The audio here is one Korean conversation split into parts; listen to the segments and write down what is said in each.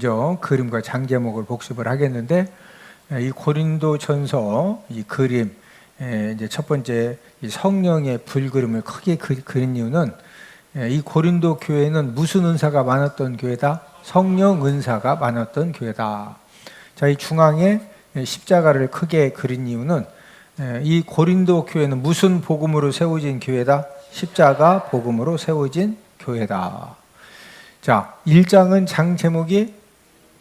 먼저 그림과 장제목을 복습을 하겠는데, 이 고린도전서 이 그림, 이제 첫 번째 이 성령의 불그림을 크게 그린 이유는, 이 고린도 교회는 무슨 은사가 많았던 교회다? 성령 은사가 많았던 교회다. 자, 이 중앙에 십자가를 크게 그린 이유는, 이 고린도 교회는 무슨 복음으로 세워진 교회다? 십자가 복음으로 세워진 교회다. 자, 1장은 장 제목이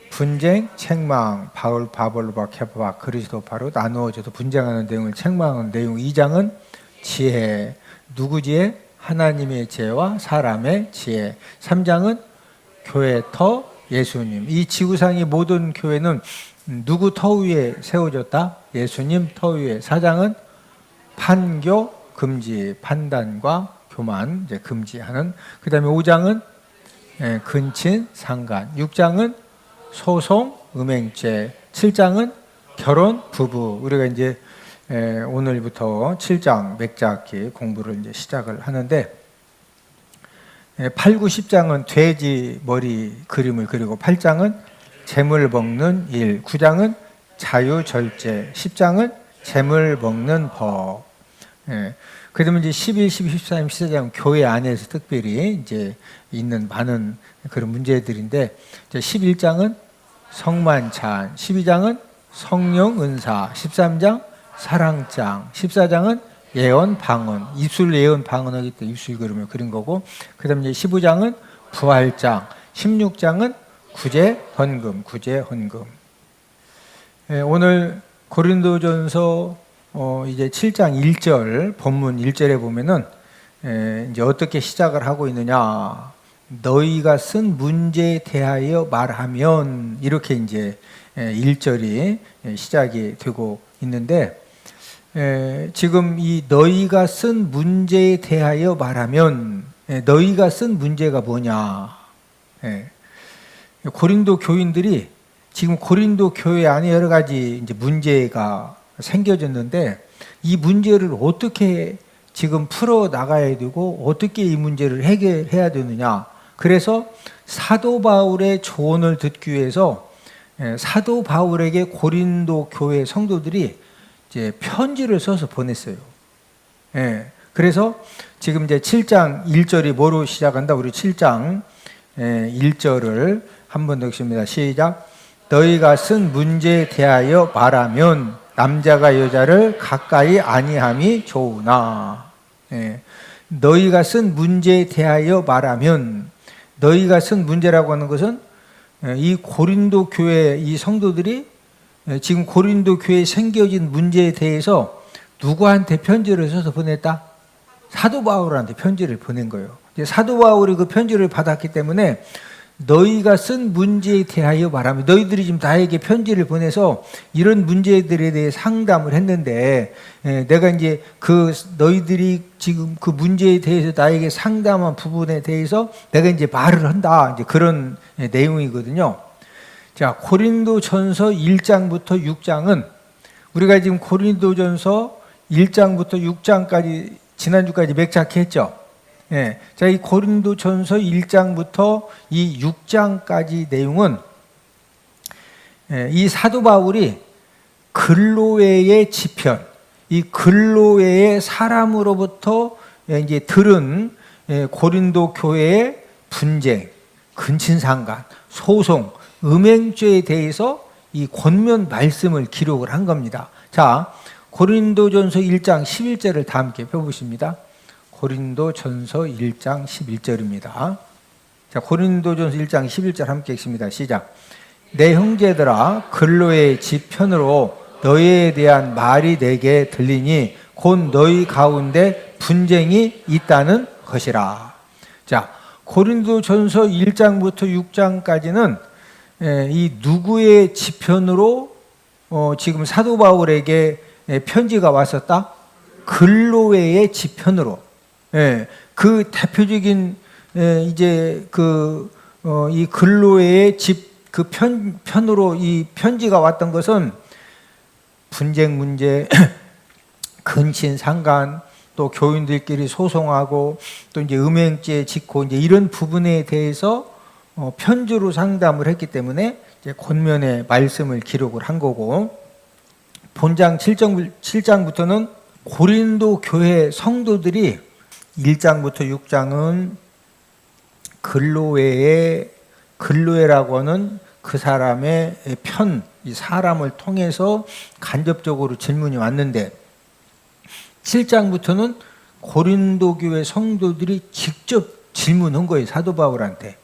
분쟁, 책망, 바울, 바볼로바, 케바바, 그리스도파로 나누어져서 분쟁하는 내용을 책망하는 내용. 2장은 지혜, 누구 지혜? 하나님의 지혜와 사람의 지혜. 3장은 교회 터, 예수님. 이 지구상의 모든 교회는 누구 터 위에 세워졌다? 예수님 터 위에. 4장은 판교, 금지, 판단과 교만, 이제 금지하는. 그 다음에 5장은 근친, 상간. 6장은 소송, 음행죄. 7장은 결혼, 부부. 우리가 이제 오늘부터 7장 맥자기 공부를 이제 시작을 하는데, 8, 9, 10장은 돼지 머리 그림을 그리고 8장은 재물 먹는 일, 9장은 자유절제, 10장은 재물 먹는 법. 그러면 이제 11, 12, 13, 14장 교회 안에서 특별히 이제 있는 많은 그런 문제들인데, 11장은 성만찬, 12장은 성령 은사, 13장 사랑장, 14장은 예언 방언, 입술 예언 방언하기 때문에 입술 그림을 그린 거고, 그 다음에 15장은 부활장, 16장은 구제 헌금, 구제 헌금. 오늘 고린도전서 이제 7장 1절 본문 1절에 보면은 이제 어떻게 시작을 하고 있느냐? 너희가 쓴 문제에 대하여 말하면, 이렇게 이제 1절이 시작이 되고 있는데, 지금 이 너희가 쓴 문제에 대하여 말하면, 너희가 쓴 문제가 뭐냐? 고린도 교인들이 지금 고린도 교회 안에 여러 가지 이제 문제가 생겨졌는데, 이 문제를 어떻게 지금 풀어 나가야 되고 어떻게 이 문제를 해결해야 되느냐? 그래서 사도 바울의 조언을 듣기 위해서 사도 바울에게 고린도 교회 성도들이 이제 편지를 써서 보냈어요. 그래서 지금 이제 7장 1절이 뭐로 시작한다? 우리 7장 1절을 한 번 더 읽습니다. 시작. 너희가 쓴 문제에 대하여 말하면 남자가 여자를 가까이 아니함이 좋으나. 너희가 쓴 문제에 대하여 말하면, 너희가 쓴 문제라고 하는 것은 이 고린도 교회 이 성도들이 지금 고린도 교회에 생겨진 문제에 대해서 누구한테 편지를 써서 보냈다? 사도 바울한테 편지를 보낸 거예요. 사도 바울이 그 편지를 받았기 때문에 너희가 쓴 문제에 대하여 말하면, 너희들이 지금 나에게 편지를 보내서 이런 문제들에 대해 상담을 했는데, 내가 이제 너희들이 지금 그 문제에 대해서 나에게 상담한 부분에 대해서 내가 이제 말을 한다. 이제 그런 내용이거든요. 자, 고린도전서 1장부터 6장은 우리가 지금 고린도전서 1장부터 6장까지 지난주까지 맥작했죠. 자, 이 고린도전서 1장부터 이 6장까지 내용은 이 사도 바울이 글로웨의 지편, 이 글로웨의 사람으로부터 이제 들은 고린도 교회의 분쟁, 근친상간, 소송, 음행죄에 대해서 이 권면 말씀을 기록을 한 겁니다. 자, 고린도전서 1장 11절을 다 함께 펴보십니다. 고린도전서 1장 11절입니다. 자, 고린도전서 1장 11절 함께 읽습니다. 시작. 내 형제들아, 글로의 지편으로 너희에 대한 말이 내게 들리니 곧 너희 가운데 분쟁이 있다는 것이라. 자, 고린도전서 1장부터 6장까지는 이 누구의 지편으로 지금 사도 바울에게 편지가 왔었다? 글로웨의 지편으로. 그 대표적인 이제 이 글로웨의 그 편으로 이 편지가 왔던 것은 분쟁 문제, 근친상간, 또 교인들끼리 소송하고 또 이제 음행죄 짓고 이제 이런 부분에 대해서 편지로 상담을 했기 때문에 이제 권면의 말씀을 기록을 한 거고, 본장 7장부터는 고린도 교회 성도들이 1장부터 6장은 글로에라고 하는 그 사람의 이 사람을 통해서 간접적으로 질문이 왔는데, 7장부터는 고린도 교회 성도들이 직접 질문한 거예요. 사도 바울한테.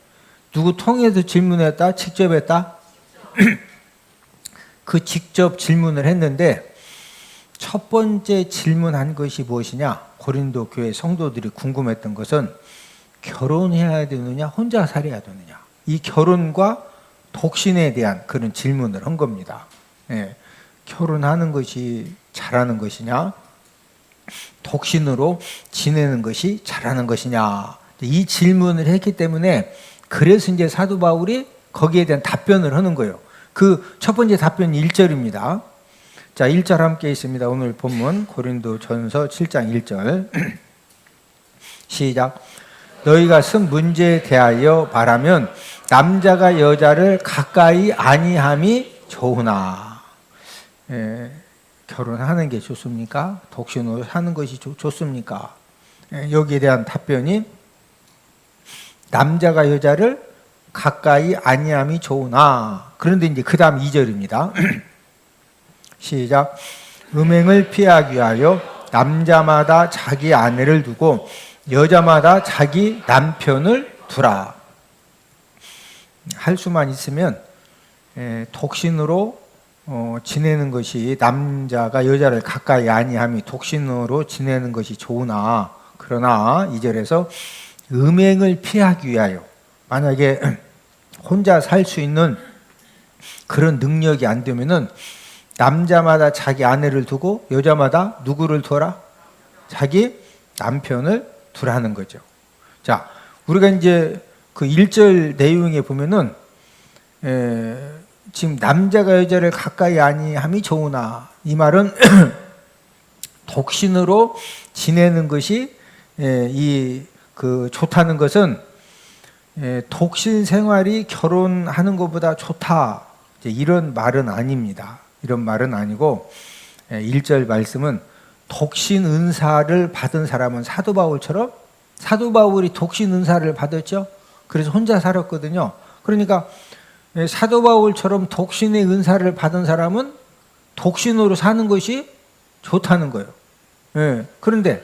누구 통해서 질문했다? 직접 했다? 그 직접 질문을 했는데, 첫 번째 질문한 것이 무엇이냐? 고린도 교회 성도들이 궁금했던 것은 결혼해야 되느냐, 혼자 살아야 되느냐. 이 결혼과 독신에 대한 그런 질문을 한 겁니다. 예, 결혼하는 것이 잘하는 것이냐, 독신으로 지내는 것이 잘하는 것이냐. 이 질문을 했기 때문에, 그래서 이제 사도 바울이 거기에 대한 답변을 하는 거예요. 그 첫 번째 답변이 1절입니다. 자, 1절 함께 있습니다. 오늘 본문 고린도전서 7장 1절. 시작. 너희가 쓴 문제에 대하여 말하면 남자가 여자를 가까이 아니함이 좋으나. 결혼하는 게 좋습니까? 독신으로 사는 것이 좋습니까? 여기에 대한 답변이 남자가 여자를 가까이 아니함이 좋으나. 그런데 이제 그 다음 2절입니다. 시작. 음행을 피하기 위하여 남자마다 자기 아내를 두고 여자마다 자기 남편을 두라. 할 수만 있으면 독신으로 지내는 것이, 남자가 여자를 가까이 아니함이 독신으로 지내는 것이 좋으나, 그러나 2절에서 음행을 피하기 위하여, 만약에 혼자 살 수 있는 그런 능력이 안 되면은 남자마다 자기 아내를 두고 여자마다 누구를 둬라? 자기 남편을 두라는 거죠. 자, 우리가 이제 그 1절 내용에 보면은 지금 남자가 여자를 가까이 아니함이 좋으나, 이 말은 독신으로 지내는 것이 좋다는 것은 독신 생활이 결혼하는 것보다 좋다, 이런 말은 아닙니다. 이런 말은 아니고, 1절 말씀은 독신 은사를 받은 사람은 사도 바울처럼, 사도 바울이 독신 은사를 받았죠. 그래서 혼자 살았거든요. 그러니까 사도 바울처럼 독신의 은사를 받은 사람은 독신으로 사는 것이 좋다는 거예요. 그런데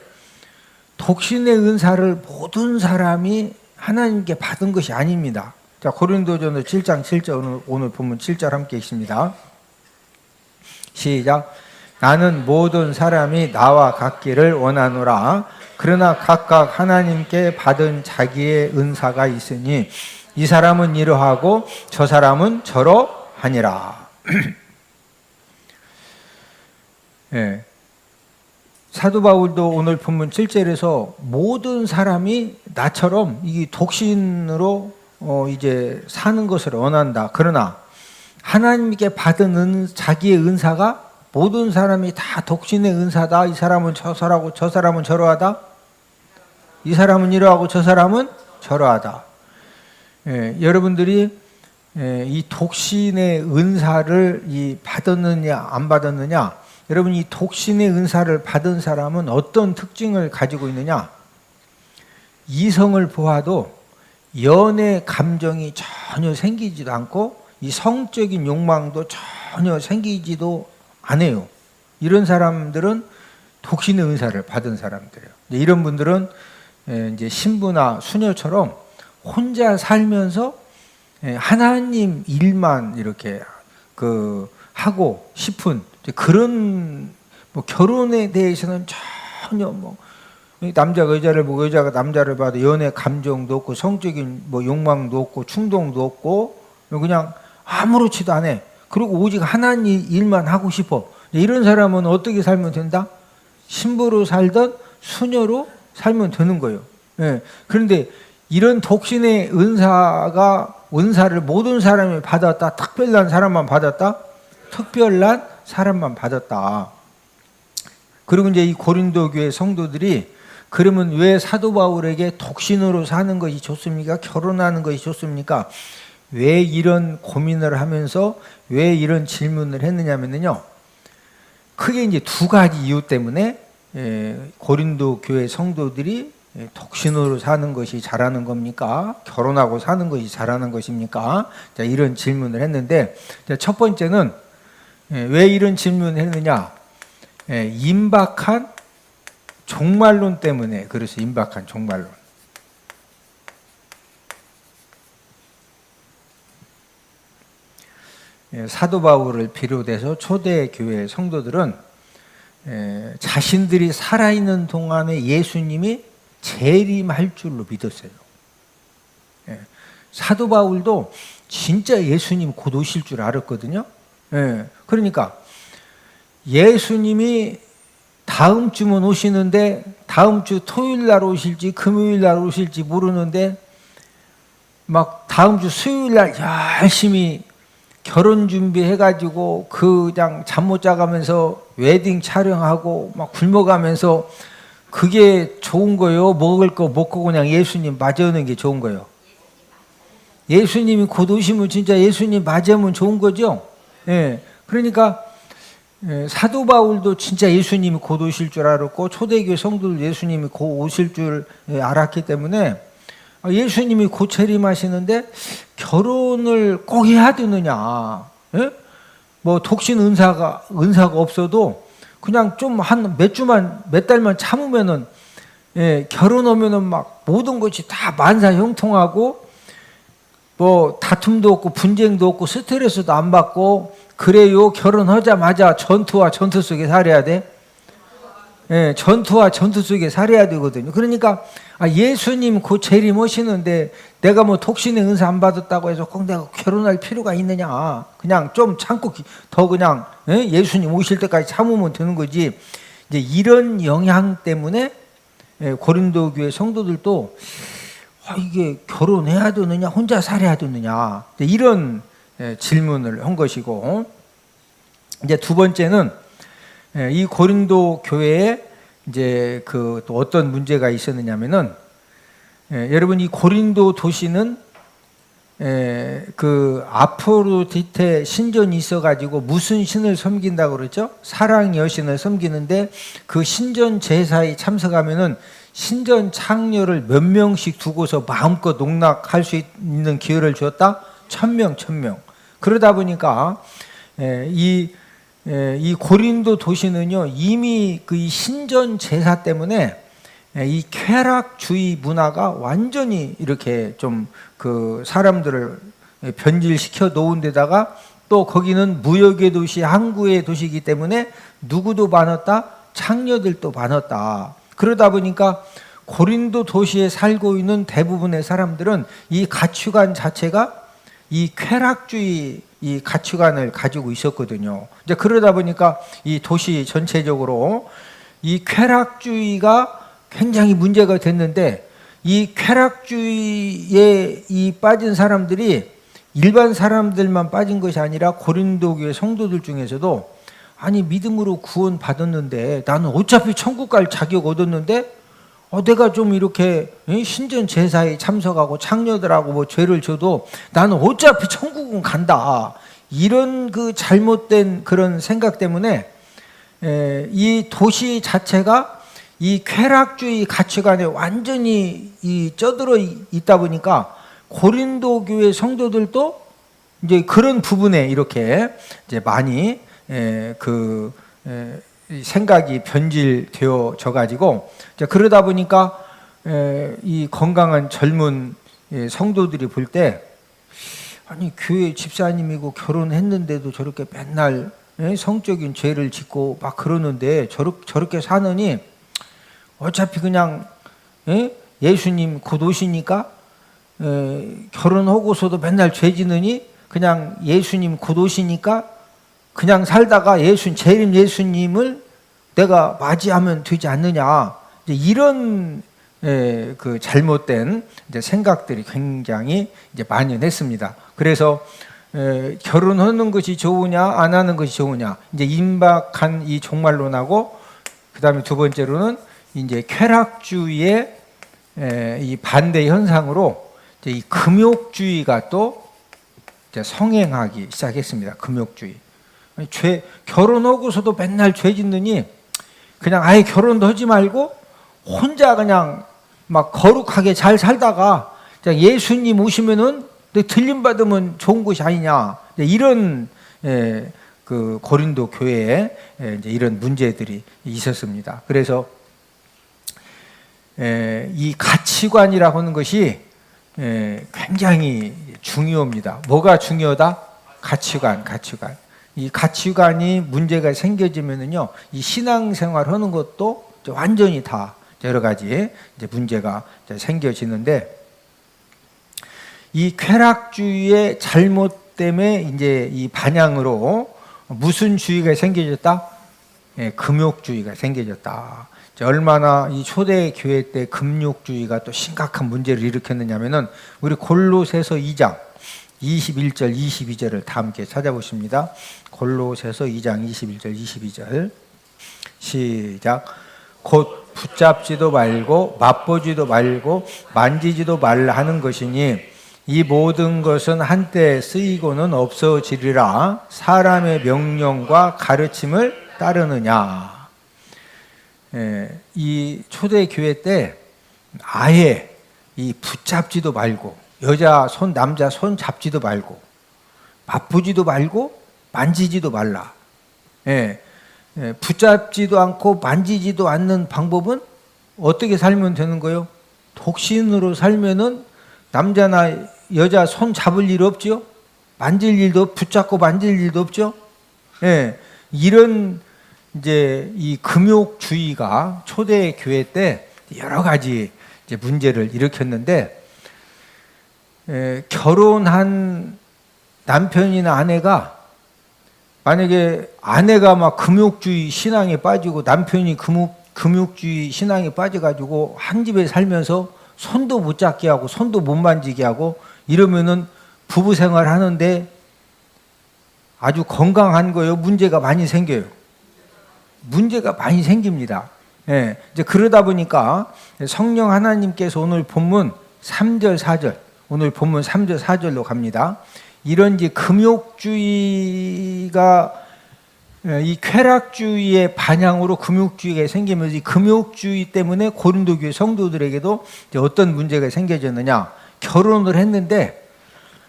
독신의 은사를 모든 사람이 하나님께 받은 것이 아닙니다. 자, 고린도전서 7장 7절, 오늘 본문 7절 함께 있습니다. 시작. 나는 모든 사람이 나와 같기를 원하노라. 그러나 각각 하나님께 받은 자기의 은사가 있으니 이 사람은 이러하고 저 사람은 저러하니라. 예. 사도 바울도 오늘 본문 7절에서 모든 사람이 나처럼 이 독신으로 이제 사는 것을 원한다. 그러나 하나님께 받은 자기의 은사가 모든 사람이 다 독신의 은사다. 이 사람은 저러하고 저 사람은 저러하다. 이 사람은 이러하고 저 사람은 저러하다. 여러분들이 이 독신의 은사를 받았느냐 안 받았느냐, 여러분 이 독신의 은사를 받은 사람은 어떤 특징을 가지고 있느냐? 이성을 보아도 연애 감정이 전혀 생기지도 않고 이 성적인 욕망도 전혀 생기지도 않아요. 이런 사람들은 독신의 은사를 받은 사람들이에요. 이런 분들은 이제 신부나 수녀처럼 혼자 살면서 하나님 일만 이렇게 하고 싶은 그런, 결혼에 대해서는 전혀 남자가 여자를 보고 여자가 남자를 봐도 연애 감정도 없고 성적인 욕망도 없고 충동도 없고 그냥 아무렇지도 않아. 그리고 오직 하나님 일만 하고 싶어. 이런 사람은 어떻게 살면 된다? 신부로 살던 수녀로 살면 되는 거예요. 그런데 이런 독신의 은사를 모든 사람이 받았다? 특별한 사람만 받았다? 특별한 사람만 받았다. 그리고 이제 이 고린도 교회 성도들이 그러면 왜 사도 바울에게 독신으로 사는 것이 좋습니까? 결혼하는 것이 좋습니까? 왜 이런 고민을 하면서 왜 이런 질문을 했느냐면요. 크게 이제 두 가지 이유 때문에 고린도 교회 성도들이 독신으로 사는 것이 잘하는 겁니까? 결혼하고 사는 것이 잘하는 것입니까? 자, 이런 질문을 했는데, 첫 번째는 왜 이런 질문을 했느냐? 임박한 종말론 때문에. 그래서 임박한 종말론. 사도 바울을 비롯해서 초대 교회 성도들은 자신들이 살아있는 동안에 예수님이 재림할 줄로 믿었어요. 사도 바울도 진짜 예수님 곧 오실 줄 알았거든요. 그러니까 예수님이 다음 주면 오시는데 다음 주 토요일 날 오실지 금요일 날 오실지 모르는데 막 다음 주 수요일 날 열심히 결혼 준비해가지고 그냥 잠 못 자가면서 웨딩 촬영하고 막 굶어가면서 그게 좋은 거예요? 먹을 거 먹고 그냥 예수님 맞이하는 게 좋은 거예요? 예수님이 곧 오시면 진짜 예수님 맞이하면 좋은 거죠? 그러니까 사도 바울도 진짜 예수님이 곧 오실 줄 알았고 초대교회 성도들 예수님이 곧 오실 줄 알았기 때문에 예수님이 곧 재림하시는데 결혼을 꼭 해야 되느냐? 뭐 독신 은사가 없어도 그냥 좀 한 몇 주만 몇 달만 참으면은 결혼하면은 막 모든 것이 다 만사 형통하고 뭐 다툼도 없고 분쟁도 없고 스트레스도 안 받고 그래요. 결혼하자마자 전투와 전투 속에 살아야 돼. 전투와 전투 속에 살아야 되거든요. 그러니까 예수님 곧 재림하시는데 내가 뭐 독신의 은사 안 받았다고 해서 꼭 내가 결혼할 필요가 있느냐? 그냥 좀 참고 더 그냥 예수님 오실 때까지 참으면 되는 거지. 이제 이런 영향 때문에 고린도 교회 성도들도 이게 결혼해야 되느냐, 혼자 살아야 되느냐 이런 질문을 한 것이고, 이제 두 번째는 이 고린도 교회에 이제 그 또 어떤 문제가 있었느냐면은 여러분 이 고린도 도시는 그 아프로디테 신전이 있어가지고 무슨 신을 섬긴다고 그러죠? 사랑 여신을 섬기는데 그 신전 제사에 참석하면은 신전 창녀를 몇 명씩 두고서 마음껏 농락할 수 있는 기회를 주었다? 1000명. 그러다 보니까 이 고린도 도시는요 이미 그 신전 제사 때문에 이 쾌락주의 문화가 완전히 이렇게 좀 그 사람들을 변질시켜 놓은 데다가 또 거기는 무역의 도시, 항구의 도시이기 때문에 누구도 많았다, 창녀들도 많았다. 그러다 보니까 고린도 도시에 살고 있는 대부분의 사람들은 이 가치관 자체가 이 쾌락주의 이 가치관을 가지고 있었거든요. 이제 그러다 보니까 이 도시 전체적으로 이 쾌락주의가 굉장히 문제가 됐는데 이 쾌락주의에 이 빠진 사람들이 일반 사람들만 빠진 것이 아니라 고린도 교회 성도들 중에서도 아니 믿음으로 구원 받았는데 나는 어차피 천국 갈 자격 얻었는데 내가 좀 이렇게 신전 제사에 참석하고 창녀들하고 뭐 죄를 져도 나는 어차피 천국은 간다. 이런 그 잘못된 그런 생각 때문에 이 도시 자체가 이 쾌락주의 가치관에 완전히 쩌들어 있다 보니까 고린도 교회 성도들도 이제 그런 부분에 이렇게 이제 많이 생각이 변질되어져 가지고 그러다 보니까 이 건강한 젊은 성도들이 볼 때 아니 교회 집사님이고 결혼했는데도 저렇게 맨날 성적인 죄를 짓고 막 그러는데 저렇게 사느니 어차피 그냥 예수님 곧 오시니까 결혼하고서도 맨날 죄 지느니 그냥 예수님 곧 오시니까 그냥 살다가 재림 예수님을 내가 맞이하면 되지 않느냐. 이런 그 잘못된 이제 생각들이 굉장히 이제 만연했습니다. 그래서 결혼하는 것이 좋으냐 안 하는 것이 좋으냐 이제 임박한 이 종말론하고 그다음에 두 번째로는 이제 쾌락주의의 이 반대 현상으로 이제 이 금욕주의가 또 이제 성행하기 시작했습니다. 금욕주의. 결혼하고서도 맨날 죄 짓느니 그냥 아예 결혼도 하지 말고 혼자 그냥 막 거룩하게 잘 살다가 예수님 오시면은 들림 받으면 좋은 것이 아니냐, 이런 그 고린도 교회에 이제 이런 문제들이 있었습니다. 그래서 이 가치관이라고 하는 것이 굉장히 중요합니다. 뭐가 중요하다? 가치관. 이 가치관이 문제가 생겨지면은요, 이 신앙생활 하는 것도 완전히 다 여러 가지 이제 문제가 생겨지는데, 이 쾌락주의의 잘못 때문에 이제 이 반향으로 무슨 주의가 생겨졌다? 금욕주의가 생겨졌다. 얼마나 이 초대 교회 때 금욕주의가 또 심각한 문제를 일으켰느냐면은, 우리 골로새서 2장 21절 22절을 다 함께 찾아보십니다. 골로새서 2장 21절 22절 시작. 곧 붙잡지도 말고 맛보지도 말고 만지지도 말라 하는 것이니 이 모든 것은 한때 쓰이고는 없어지리라. 사람의 명령과 가르침을 따르느냐. 이 초대교회 때 아예 이 붙잡지도 말고, 여자 손 남자 손 잡지도 말고, 맛보지도 말고 만지지도 말라. 붙잡지도 않고 만지지도 않는 방법은 어떻게 살면 되는 거예요? 독신으로 살면은 남자나 여자 손 잡을 일 없죠? 만질 일도, 붙잡고 만질 일도 없죠? 이런 이제 이 금욕주의가 초대 교회 때 여러 가지 이제 문제를 일으켰는데, 결혼한 남편이나 아내가 만약에 아내가 막 금욕주의 신앙에 빠지고 남편이 금욕주의 신앙에 빠져가지고 한 집에 살면서 손도 못 잡게 하고 손도 못 만지게 하고 이러면은 부부 생활 하는데 아주 건강한 거예요? 문제가 많이 생겨요? 문제가 많이 생깁니다. 이제 그러다 보니까 성령 하나님께서 오늘 본문 3절 4절, 오늘 본문 3절 4절로 갑니다. 이런 이제 금욕주의가 이 쾌락주의의 반향으로 금욕주의가 생기면서 이 금욕주의 때문에 고린도 교회 성도들에게도 이제 어떤 문제가 생겨졌느냐. 결혼을 했는데,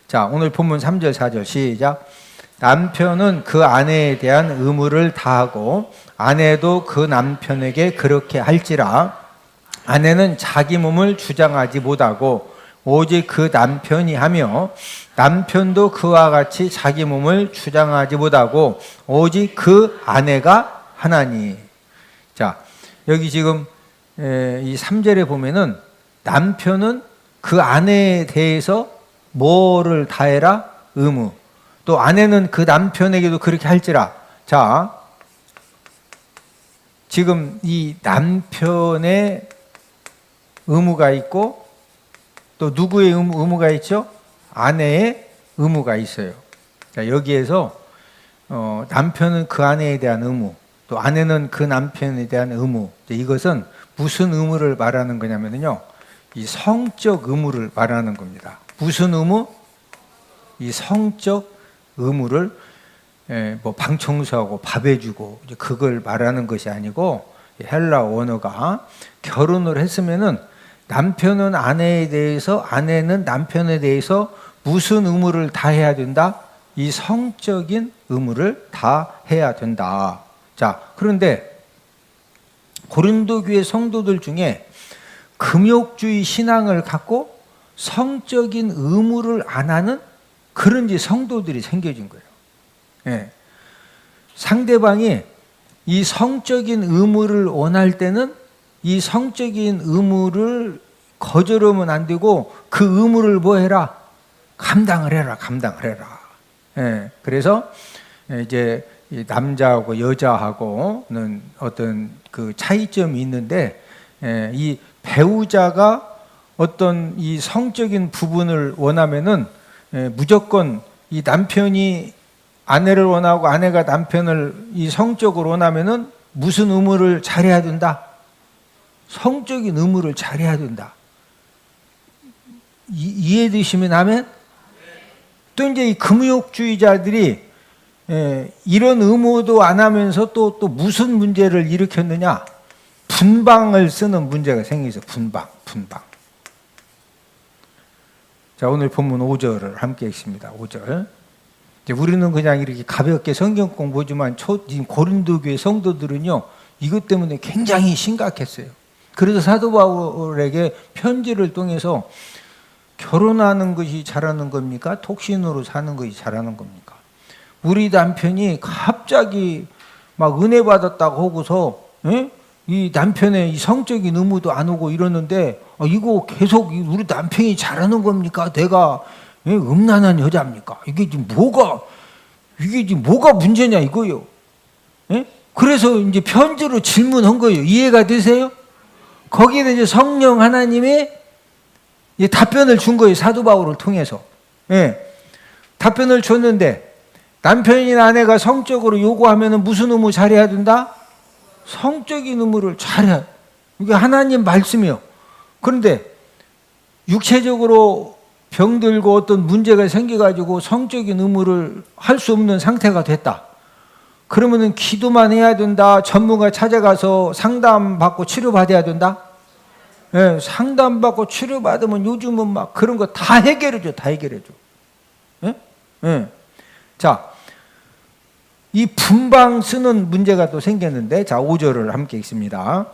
자, 오늘 본문 3절 4절 시작. 남편은 그 아내에 대한 의무를 다하고 아내도 그 남편에게 그렇게 할지라. 아내는 자기 몸을 주장하지 못하고 오직 그 남편이 하며 남편도 그와 같이 자기 몸을 주장하지 못하고 오직 그 아내가 하나니. 자, 여기 지금 이 3절에 보면은 남편은 그 아내에 대해서 뭐를 다해라? 의무. 또 아내는 그 남편에게도 그렇게 할지라. 자, 지금 이 남편의 의무가 있고 또 누구의 의무가 있죠? 아내의 의무가 있어요. 자, 여기에서 남편은 그 아내에 대한 의무, 또 아내는 그 남편에 대한 의무. 이것은 무슨 의무를 말하는 거냐면요, 이 성적 의무를 말하는 겁니다. 무슨 의무? 이 성적 의무를 뭐 방 청소하고 밥 해주고 그걸 말하는 것이 아니고, 헬라 원어가 결혼을 했으면은 남편은 아내에 대해서, 아내는 남편에 대해서 무슨 의무를 다 해야 된다? 이 성적인 의무를 다 해야 된다. 자, 그런데 고린도 교회 성도들 중에 금욕주의 신앙을 갖고 성적인 의무를 안 하는 그런 이제 성도들이 생겨진 거예요. 상대방이 이 성적인 의무를 원할 때는 이 성적인 의무를 거절하면 안 되고 그 의무를 뭐 해라? 감당을 해라. 그래서 이제 남자하고 여자하고는 어떤 그 차이점이 있는데, 이 배우자가 어떤 이 성적인 부분을 원하면은 무조건 이 남편이 아내를 원하고 아내가 남편을 이 성적으로 원하면은 무슨 의무를 잘해야 된다? 성적인 의무를 잘해야 된다. 이해되시면 하면? 또 이제 이 금욕주의자들이 이런 의무도 안 하면서 또 무슨 문제를 일으켰느냐? 분방을 쓰는 문제가 생기서 분방. 자, 오늘 본문 5절을 함께 읽습니다. 5절. 우리는 그냥 이렇게 가볍게 성경 공부지만 지금 고린도 교회 성도들은요, 이것 때문에 굉장히 심각했어요. 그래서 사도 바울에게 편지를 통해서 결혼하는 것이 잘하는 겁니까? 독신으로 사는 것이 잘하는 겁니까? 우리 남편이 갑자기 막 은혜 받았다고 하고서 이 남편의 이 성적인 의무도 안 오고 이러는데 이거 계속 우리 남편이 잘하는 겁니까? 내가 음란한 여자입니까? 이게 지금 뭐가 문제냐 이거요. 그래서 이제 편지로 질문한 거예요. 이해가 되세요? 거기에 이제 성령 하나님이 답변을 준 거예요. 사도 바울을 통해서. 답변을 줬는데 남편이나 아내가 성적으로 요구하면 무슨 의무 잘해야 된다? 성적인 의무를 잘해야. 이게 하나님 말씀이요. 그런데 육체적으로 병들고 어떤 문제가 생겨가지고 성적인 의무를 할 수 없는 상태가 됐다. 그러면은 기도만 해야 된다. 전문가 찾아가서 상담받고 치료받아야 된다. 상담받고 치료받으면 요즘은 막 그런 거 다 해결해줘. 자, 이 분방 쓰는 문제가 또 생겼는데, 자, 5절을 함께 읽습니다.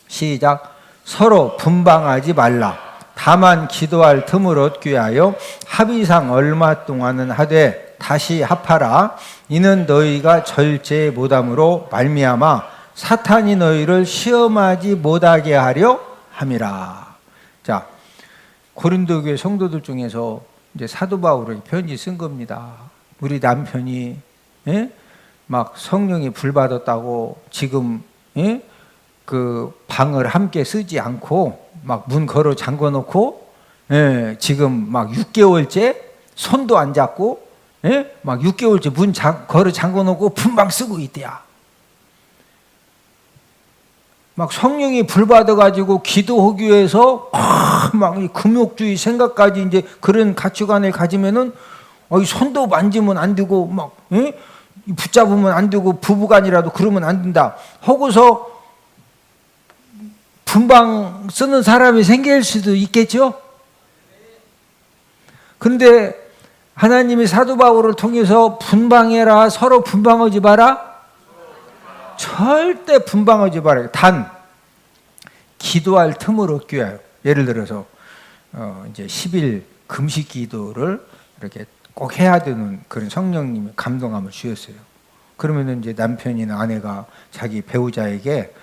시작. 서로 분방하지 말라. 다만 기도할 틈을 얻기 위하여 합의상 얼마 동안은 하되 다시 합하라. 이는 너희가 절제 못함으로 말미암아 사탄이 너희를 시험하지 못하게 하려 함이라. 자, 고린도 교회 성도들 중에서 이제 사도 바울에게 편지 쓴 겁니다. 우리 남편이 막 성령이 불받았다고 지금 그 방을 함께 쓰지 않고 막 문 걸어 잠궈 놓고 지금 막 6개월째 손도 안 잡고 막 6개월째 문 걸어 잠궈 놓고 분방 쓰고 있대야. 막 성령이 불받아가지고 기도하기 위해서 막 금욕주의 생각까지 이제 그런 가치관을 가지면은 손도 만지면 안 되고 막 붙잡으면 안 되고 부부간이라도 그러면 안 된다 하고서 분방 쓰는 사람이 생길 수도 있겠죠. 그런데 하나님이 사도 바울을 통해서 분방해라. 서로 분방하지 마라. 절대 분방하지 말아요. 단 기도할 틈을 얻기 위하여. 예를 들어서 이제 10일 금식 기도를 이렇게 꼭 해야 되는 그런 성령님의 감동함을 주셨어요. 그러면 이제 남편이나 아내가 자기 배우자에게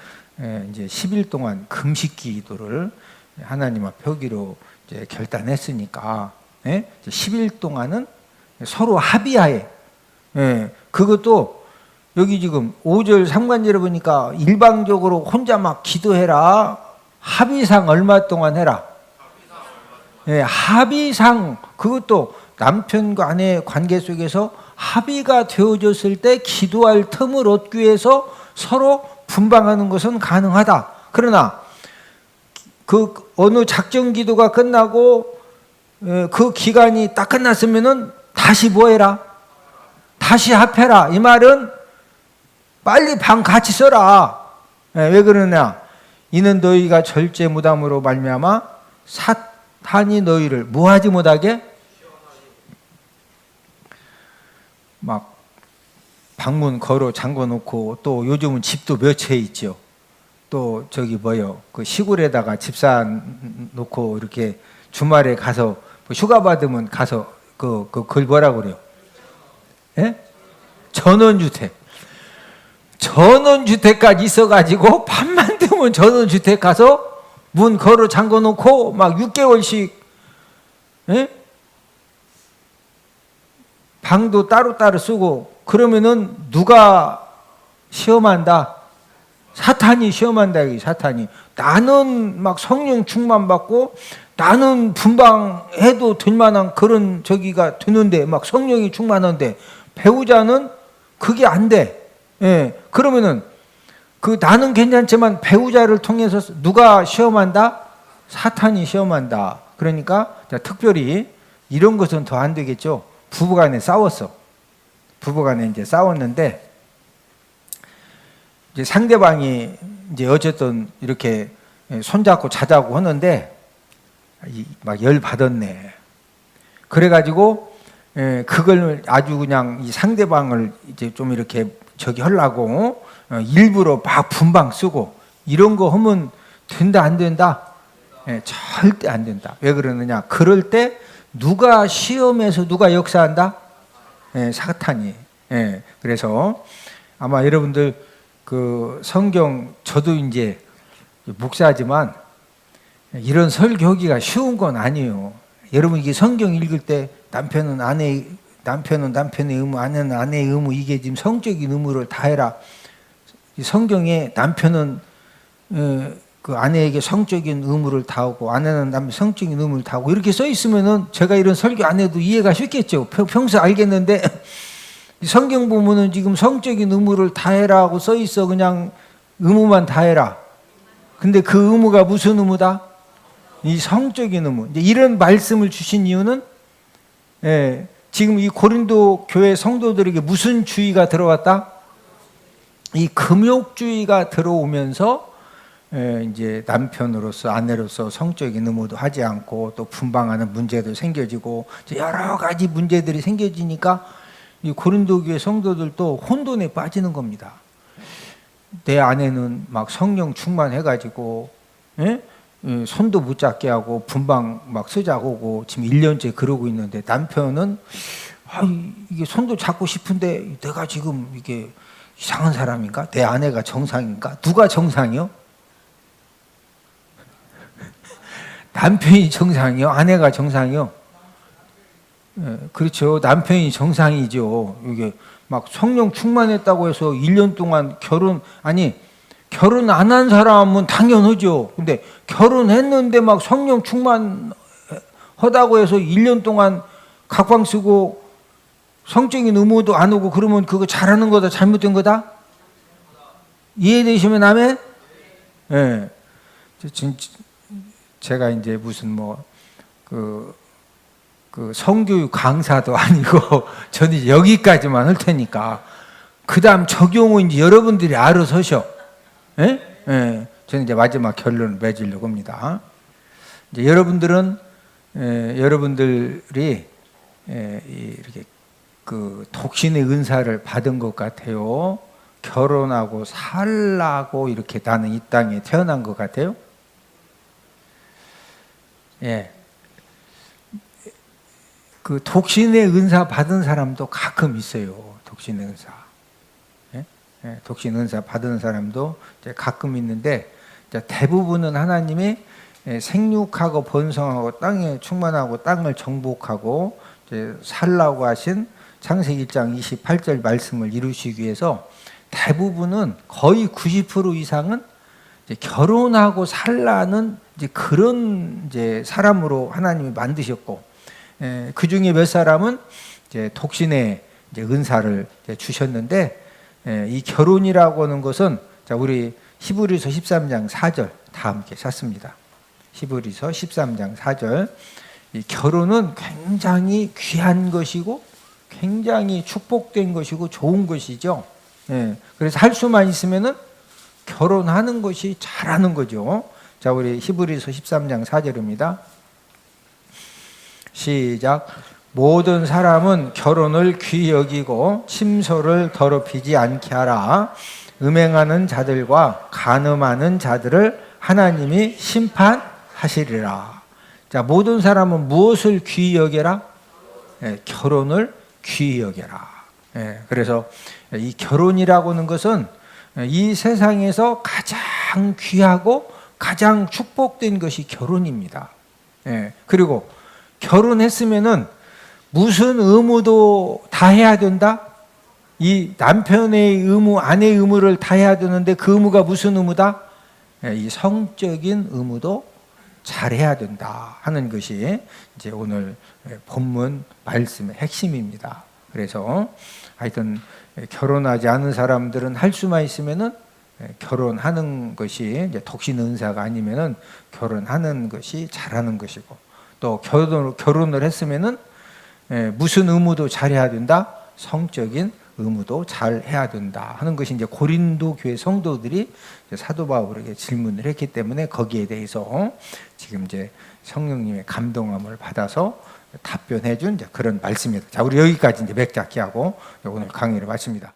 이제 10일 동안 금식 기도를 하나님 앞에 하기로 이제 결단했으니까 10일 동안은 서로 합의하에 그것도 여기 지금 5절 상관절에 보니까 일방적으로 혼자 막 기도해라. 합의상 얼마 동안 해라. 합의상 그것도 남편과 아내의 관계 속에서 합의가 되어졌을 때 기도할 틈을 얻기 위해서 서로 분방하는 것은 가능하다. 그러나 그 어느 작전 기도가 끝나고 그 기간이 딱 끝났으면은 다시 뭐해라? 다시 합해라. 이 말은 빨리 방 같이 써라. 왜 그러냐? 이는 너희가 절제 무담으로 말미암아 사탄이 너희를 뭐하지 못하게 막 방문 걸어 잠궈 놓고 또 요즘은 집도 몇 채 있죠. 또 저기 그 시골에다가 집사 놓고 이렇게 주말에 가서 휴가 받으면 가서 그걸 뭐라 그래요? 전원주택까지 있어가지고 밤만 되면 전원주택 가서 문 걸어 잠궈 놓고 막 6개월씩 방도 따로따로 쓰고 그러면은 누가 시험한다? 사탄이 시험한다. 사탄이. 나는 막 성령 충만 받고 나는 분방해도 될 만한 그런 저기가 되는데 막 성령이 충만한데 배우자는 그게 안 돼. 그러면은 그 나는 괜찮지만 배우자를 통해서 누가 시험한다? 사탄이 시험한다. 그러니까 특별히 이런 것은 더 안 되겠죠. 부부간에 싸웠어. 부부간에 이제 싸웠는데 이제 상대방이 이제 어쨌든 이렇게 손잡고 자자고 하는데 막 열 받았네. 그래가지고 그걸 아주 그냥 이 상대방을 이제 좀 이렇게 저기 하려고 일부러 막 분방 쓰고 이런 거 하면 된다 안 된다? 절대 안 된다. 왜 그러느냐? 그럴 때 누가 시험에서 누가 역사한다? 사탄이. 그래서 아마 여러분들 그 성경 저도 이제 목사지만 이런 설교하기가 쉬운 건 아니에요. 여러분 이게 성경 읽을 때 남편은 남편의 의무, 아내는 아내의 의무, 이게 지금 성적인 의무를 다해라. 성경에 남편은 그 아내에게 성적인 의무를 다하고 아내는 남편 성적인 의무를 다하고 이렇게 써 있으면은 제가 이런 설교 안 해도 이해가 쉽겠죠. 평소 알겠는데 성경 보면은 지금 성적인 의무를 다해라고 써 있어. 그냥 의무만 다해라. 근데 그 의무가 무슨 의무다? 이 성적인 의무. 이제 이런 말씀을 주신 이유는 지금 이 고린도 교회 성도들에게 무슨 주의가 들어왔다? 이 금욕주의가 들어오면서 이제 남편으로서 아내로서 성적인 의무도 하지 않고 또 분방하는 문제도 생겨지고 여러 가지 문제들이 생겨지니까 이 고린도 교회 성도들도 혼돈에 빠지는 겁니다. 내 아내는 막 성령 충만해가지고 손도 못 잡게 하고 분방 막 쓰자고 하고 지금 1년째 그러고 있는데 남편은 이게 손도 잡고 싶은데 내가 지금 이게 이상한 사람인가? 내 아내가 정상인가? 누가 정상이요? 남편이 정상이요? 아내가 정상이요? 그렇죠. 남편이 정상이죠. 이게 막 성령 충만했다고 해서 1년 동안 결혼 안 한 사람은 당연하죠. 근데 결혼했는데 막 성령 충만하다고 해서 1년 동안 각방 쓰고 성적인 의무도 안 오고 그러면 그거 잘하는 거다, 잘못된 거다? 이해되시면 아멘? 예. 제가 이제 무슨 그 성교육 강사도 아니고 저는 이제 여기까지만 할 테니까 그 다음 적용은 이제 여러분들이 알아서 하셔. 예? 저는 이제 마지막 결론을 맺으려고 합니다. 이제 여러분들은 여러분들이 이렇게 그 독신의 은사를 받은 것 같아요. 결혼하고 살라고 이렇게 나는 이 땅에 태어난 것 같아요. 예. 그 독신의 은사 받은 사람도 가끔 있어요. 독신의 은사. 예? 예, 독신 은사 받은 사람도 이제 가끔 있는데 대부분은 하나님이 생육하고 번성하고 땅에 충만하고 땅을 정복하고 이제 살라고 하신 창세기 1장 28절 말씀을 이루시기 위해서 대부분은 거의 90% 이상은 이제 결혼하고 살라는 이제 그런 이제 사람으로 하나님이 만드셨고, 그 중에 몇 사람은 이제 독신의 이제 은사를 이제 주셨는데, 이 결혼이라고 하는 것은 자 우리 히브리서 13장 4절 다 함께 찾습니다. 히브리서 13장 4절. 이 결혼은 굉장히 귀한 것이고 굉장히 축복된 것이고 좋은 것이죠. 그래서 할 수만 있으면은 결혼하는 것이 잘하는 거죠. 자, 우리 히브리서 13장 4절입니다. 시작. 모든 사람은 결혼을 귀히 여기고 침소를 더럽히지 않게 하라. 음행하는 자들과 간음하는 자들을 하나님이 심판하시리라. 자, 모든 사람은 무엇을 귀히 여겨라? 결혼을 귀히 여겨라. 그래서 이 결혼이라고 하는 것은 이 세상에서 가장 귀하고 가장 축복된 것이 결혼입니다. 그리고 결혼했으면은 무슨 의무도 다 해야 된다? 이 남편의 의무, 아내의 의무를 다 해야 되는데 그 의무가 무슨 의무다? 이 성적인 의무도 잘해야 된다 하는 것이 이제 오늘 본문 말씀의 핵심입니다. 그래서 하여튼 결혼하지 않은 사람들은 할 수만 있으면은 결혼하는 것이 이제 독신 은사가 아니면은 결혼하는 것이 잘하는 것이고, 또 결혼을 했으면은 무슨 의무도 잘해야 된다, 성적인 의무도 잘 해야 된다 하는 것이 이제 고린도 교회 성도들이 사도 바울에게 질문을 했기 때문에 거기에 대해서 지금 이제 성령님의 감동함을 받아서 답변해준 그런 말씀입니다. 자, 우리 여기까지 이제 맥잡기 하고 오늘 강의를 마칩니다.